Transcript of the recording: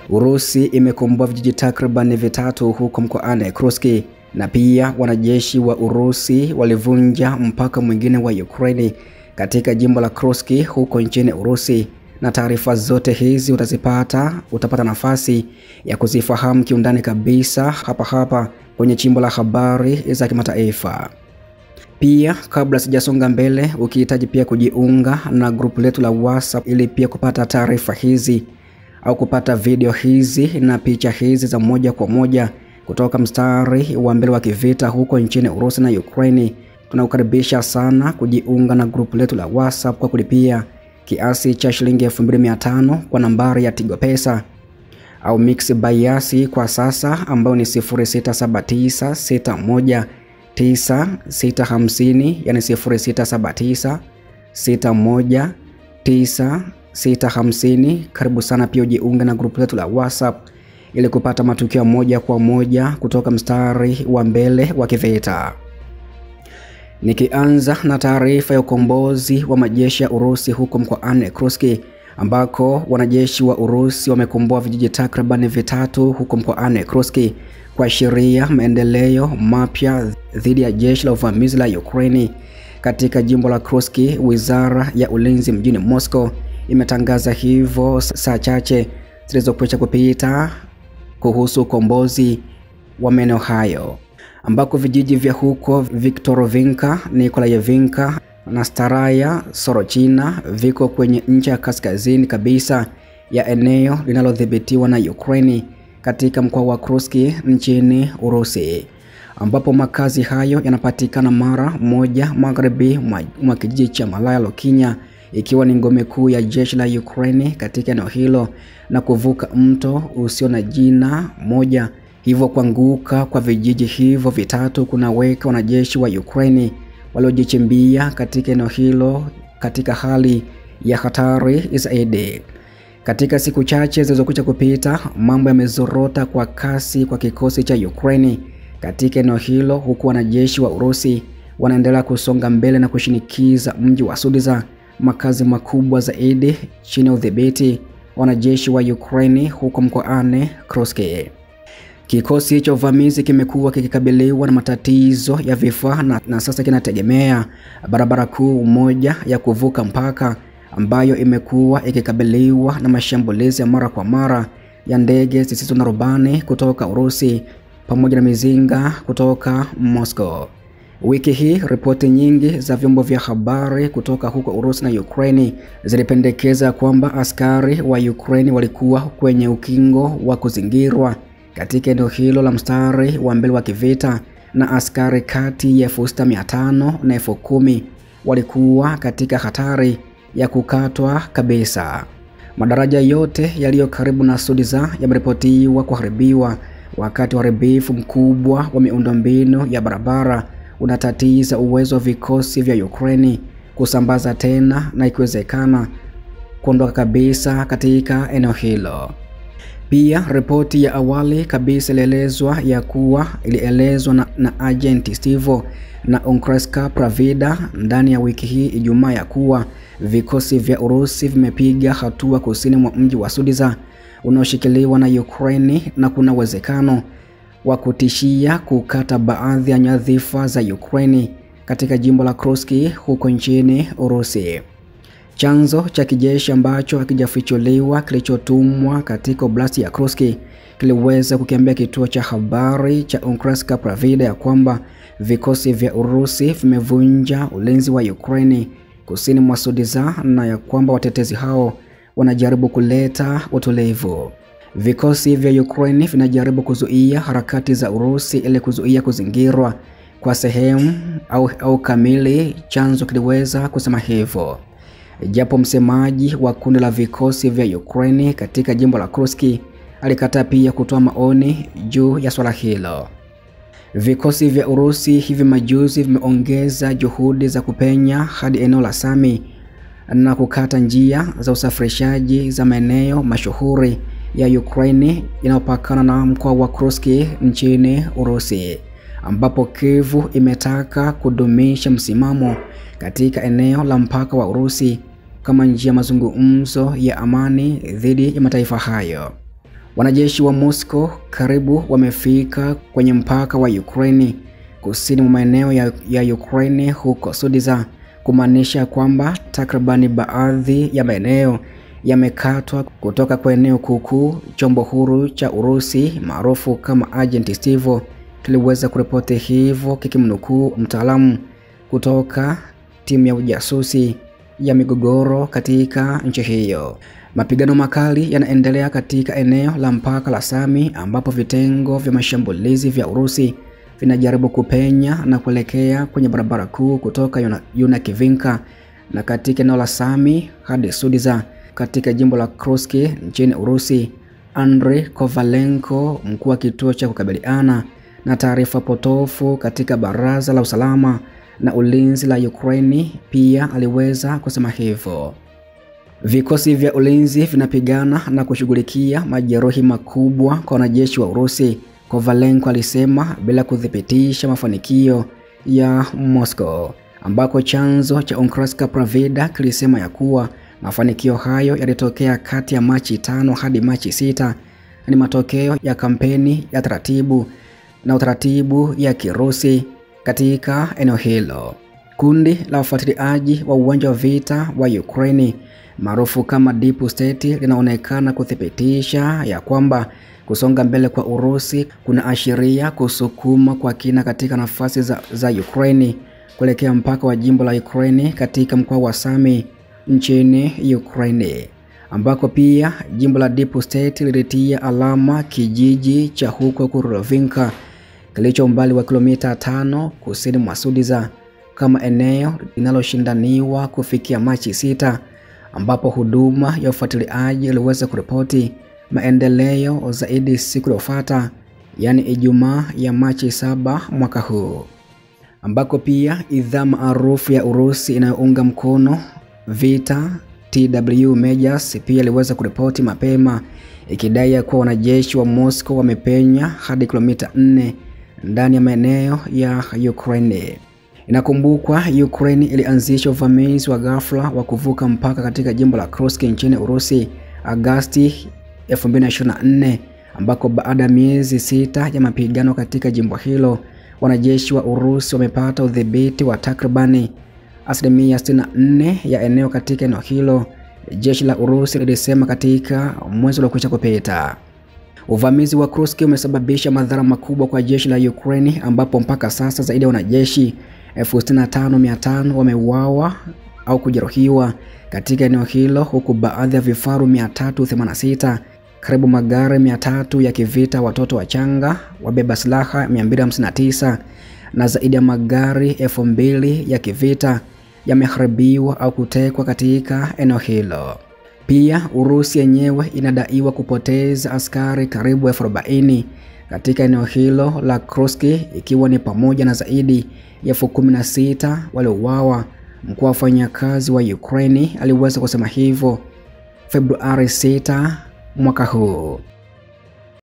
Urusi imekomboa vijiji takriban vitatu huko mkoani Kursk, na pia wanajeshi wa Urusi walivunja mpaka mwingine wa Ukraine katika jimbo la Kursk huko nchini Urusi. Na taarifa zote hizi utapata nafasi ya kuzifahamu kiundani kabisa hapa kwenye chimbo la habari za kimataifa. Pia kabla sijasonga mbele, ukihitaji pia kujiunga na grupu letu la WhatsApp ili pia kupata taarifa hizi au kupata video hizi na picha hizi za moja kwa moja kutoka mstari wa mbele wa kivita huko nchini Urusi na Ukraine, tunakukaribisha sana kujiunga na grupu letu la WhatsApp kwa kulipia kiasi cha shilingi 2500 kwa nambari ya Tigo Pesa au Mix by Yasi kwa sasa, ambayo ni 0679619650, yani 0679619650. Karibu sana pia ujiunge na grupu letu la WhatsApp ili kupata matukio moja kwa moja kutoka mstari wa mbele wa kivita. Nikianza na taarifa ya ukombozi wa majeshi ya Urusi huko mkoani Kursk, ambako wanajeshi wa Urusi wamekomboa vijiji takriban vitatu huko mkoani Kursk kuashiria maendeleo mapya dhidi ya jeshi la uvamizi la Ukraine katika jimbo la Kursk. Wizara ya Ulinzi mjini Moscow imetangaza hivyo saa chache zilizokwisha kupita kuhusu ukombozi wa maeneo hayo, ambako vijiji vya huko Viktorovinka, Nikolayevinka na Staraya Sorochina viko kwenye ncha kaskazini kabisa ya eneo linalodhibitiwa na Ukraine katika mkoa wa Kursk nchini Urusi, ambapo makazi hayo yanapatikana mara moja magharibi mwa kijiji cha Malaya Lokinya, ikiwa ni ngome kuu ya jeshi la Ukraine katika eneo hilo na kuvuka mto usio na jina moja. Hivyo kuanguka kwa vijiji hivyo vitatu kunaweka wanajeshi wa Ukraine waliojichimbia katika eneo hilo katika hali ya hatari zaidi. Katika siku chache zilizokwisha kupita, mambo yamezorota kwa kasi kwa kikosi cha Ukraine katika eneo hilo, huku wanajeshi wa Urusi wanaendelea kusonga mbele na kushinikiza mji wa Sudzha, makazi makubwa zaidi chini ya udhibiti wanajeshi wa Ukraine huko mkoani Kursk. Kikosi cha uvamizi kimekuwa kikikabiliwa na matatizo ya vifaa na sasa kinategemea barabara kuu moja ya kuvuka mpaka, ambayo imekuwa ikikabiliwa na mashambulizi ya mara kwa mara ya ndege zisizo na rubani kutoka Urusi pamoja na mizinga kutoka Moscow. Wiki hii ripoti nyingi za vyombo vya habari kutoka huko Urusi na Ukraine zilipendekeza kwamba askari wa Ukraine walikuwa kwenye ukingo wa kuzingirwa katika eneo hilo la mstari wa mbele wa kivita, na askari kati ya 6500 na 10000 walikuwa katika hatari ya kukatwa kabisa. Madaraja yote yaliyo karibu na Sudzha yameripotiwa kuharibiwa, wakati uharibifu mkubwa wa miundombinu ya barabara unatatiza uwezo wa vikosi vya Ukraine kusambaza tena na ikiwezekana kuondoka kabisa katika eneo hilo. Pia ripoti ya awali kabisa ilielezwa na Agent Stivo na Onkreska Pravida ndani ya wiki hii Ijumaa ya kuwa vikosi vya Urusi vimepiga hatua kusini mwa mji wa Sudzha unaoshikiliwa na Ukraine, na kuna uwezekano wa kutishia kukata baadhi ya nyadhifa za Ukraine katika jimbo la Kursk huko nchini Urusi. Chanzo cha kijeshi ambacho hakijafichuliwa kilichotumwa katika oblast ya Kursk kiliweza kukiambia kituo cha habari cha Onkreska Pravida ya kwamba vikosi vya Urusi vimevunja ulinzi wa Ukraine kusini mwa Sudzha, na ya kwamba watetezi hao wanajaribu kuleta utulivu. Vikosi vya Ukraine vinajaribu kuzuia harakati za Urusi ili kuzuia kuzingirwa kwa sehemu au kamili, chanzo kiliweza kusema hivyo. Japo msemaji wa kundi la vikosi vya Ukraine katika jimbo la Kursk alikataa pia kutoa maoni juu ya swala hilo. Vikosi vya Urusi hivi majuzi vimeongeza juhudi za kupenya hadi eneo la Sami na kukata njia za usafirishaji za maeneo mashuhuri ya Ukraine inayopakana na mkoa wa Kursk nchini Urusi, ambapo Kyiv imetaka kudumisha msimamo katika eneo la mpaka wa Urusi kama njia ya mazungumzo ya amani dhidi ya mataifa hayo. Wanajeshi wa Moscow karibu wamefika kwenye mpaka wa Ukraine kusini mwa maeneo ya Ukraine huko Sudiza, kumaanisha kwamba takribani baadhi ya maeneo yamekatwa kutoka kwa eneo kuu. Chombo huru cha Urusi maarufu kama Agent Stivo kiliweza kuripoti hivyo kikimnukuu mtaalamu kutoka timu ya ujasusi ya migogoro katika nchi hiyo. Mapigano makali yanaendelea katika eneo la mpaka la Sami, ambapo vitengo vya mashambulizi vya Urusi vinajaribu kupenya na kuelekea kwenye barabara kuu kutoka Yunakivinka na katika eneo la Sami hadi Sudiza katika jimbo la Kursk nchini Urusi. Andrei Kovalenko, mkuu wa kituo cha kukabiliana na taarifa potofu katika Baraza la Usalama na Ulinzi la Ukraine, pia aliweza kusema hivyo. Vikosi vya ulinzi vinapigana na kushughulikia majeruhi makubwa kwa wanajeshi wa Urusi, Kovalenko alisema bila kudhibitisha mafanikio ya Moscow, ambako chanzo cha Ukrainska Pravda kilisema ya kuwa mafanikio hayo yalitokea kati ya Machi 5 hadi Machi 6. Ni matokeo ya kampeni ya utaratibu ya Kirusi katika eneo hilo. Kundi la wafuatiliaji wa uwanja wa vita wa Ukraine maarufu kama Deep State linaonekana kuthibitisha ya kwamba kusonga mbele kwa Urusi kuna ashiria kusukuma kwa kina katika nafasi za Ukraine kuelekea mpaka wa jimbo la Ukraine katika mkoa wa Sami nchini Ukraine, ambako pia jimbo la Deep State lilitia alama kijiji cha huko Kurovinka kilicho umbali wa kilomita 5 kusini mwa Sudiza kama eneo linaloshindaniwa kufikia Machi 6, ambapo huduma ya ufuatiliaji iliweza kuripoti maendeleo zaidi siku iliyofuata, yani Ijumaa ya Machi 7 mwaka huu, ambako pia idhaa maarufu ya Urusi inayounga mkono vita TW Majors pia iliweza kuripoti mapema ikidai kuwa wanajeshi wa Moscow wamepenya hadi kilomita 4 ndani ya maeneo ya Ukraine. Inakumbukwa Ukraine ilianzisha uvamizi wa ghafla wa kuvuka mpaka katika jimbo la Kursk nchini Urusi Agosti 2024, ambako baada ya miezi 6 ya mapigano katika jimbo hilo, wanajeshi wa Urusi wamepata udhibiti wa takribani 64% ya eneo katika eneo hilo, jeshi la Urusi lilisema katika mwezi uliokwisha kupita. Uvamizi wa Kursk umesababisha madhara makubwa kwa jeshi la Ukraine, ambapo mpaka sasa zaidi ya wanajeshi 65,500 wameuawa au kujeruhiwa katika eneo hilo, huku baadhi ya vifaru 386, karibu magari 300 ya kivita, watoto wachanga, wabeba silaha 259 na zaidi ya magari 2000 ya kivita yameharibiwa au kutekwa katika eneo hilo. Pia Urusi yenyewe inadaiwa kupoteza askari karibu 40,000 katika eneo hilo la Kursk, ikiwa ni pamoja na zaidi ya 16,000 waliouawa. Mkuu wa wafanyakazi wa Ukraine aliweza kusema hivyo Februari 6 mwaka huu.